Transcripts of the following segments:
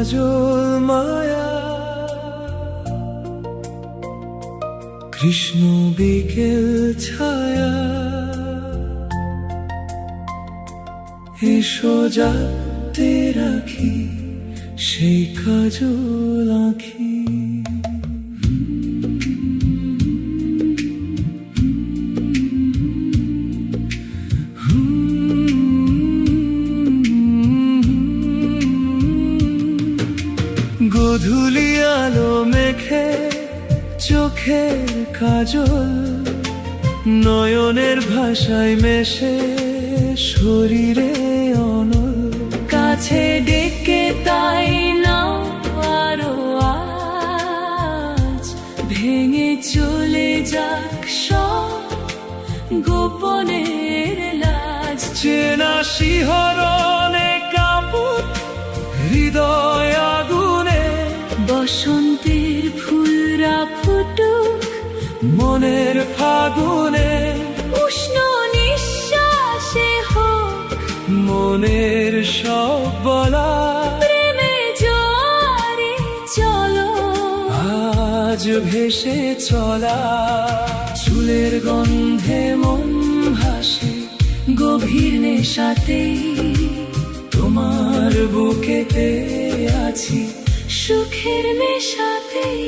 কাজল মায়া, কৃষ্ণ বিকেল ছায়া, এসো যাতে রাখি সেই কাজল আঁখি। গধূলি আলো মেখে চোখের কাজল, নয়নের ভাষায় মেশে শরীরে অনল। কাছে ডেকে তাই নাও আরো আজ, ভেঙে চলে যাক সব গোপনের লাজ। চেনা শিহরণে কাঁপুক হৃদয় আগুনে, বসন্তের ফুলরা ফুটুক মনের ফাগুনে। উষ্ণ নিঃশ্বাসে হোক মনের সব বলা, প্রেমে জোয়ারে চলো আজ ভেসে চলা। চুলের গন্ধে মন ভাসে গভীর নেশাতেই, তোমার বুকেতে আছি সুখের নেশাতেই।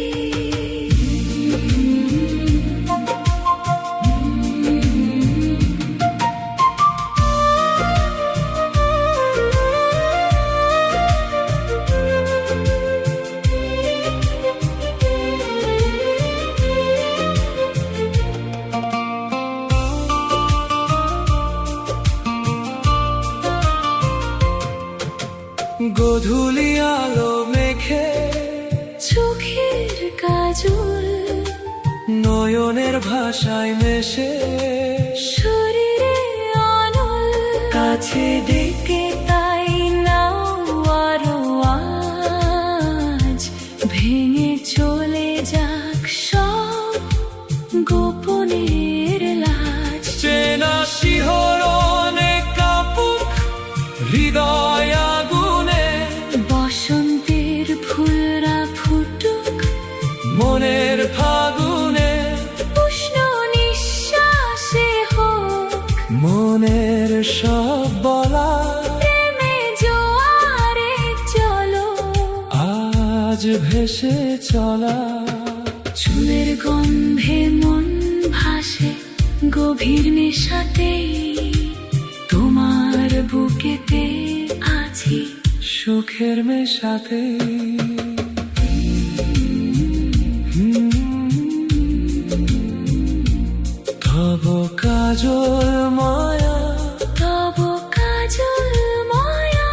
গধূলি আলো মেখে চোখের কাজল, নয়নের ভাষায় মেশে শরীরে অনল। কাছে ডেকে তাই নাও আরো আজ, ভেঙে চলে যাক সব গোপনের লাজ। চেনা শিহরণে কাঁপুক হৃদয় আগুনে, বসন্তের ফুলরা ফুটুক মনের ফাগুনে। উষ্ণ নিঃশ্বাসে হোক মনের সব বলা, প্রেমে জোয়ারে চলো আজ ভেসে চলা। চুলের গন্ধে মন ভাসে গভীর নেশাতেই, তোমার বুকেতে আছি সুখের নেশাতে। তব কাজল মায়া, তব কাজল মায়া,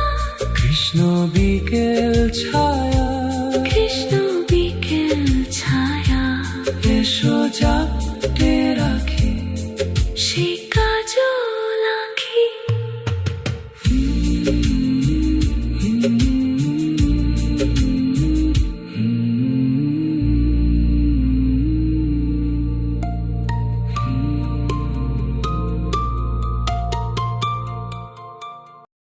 কৃষ্ণ বিকেল ছায়া।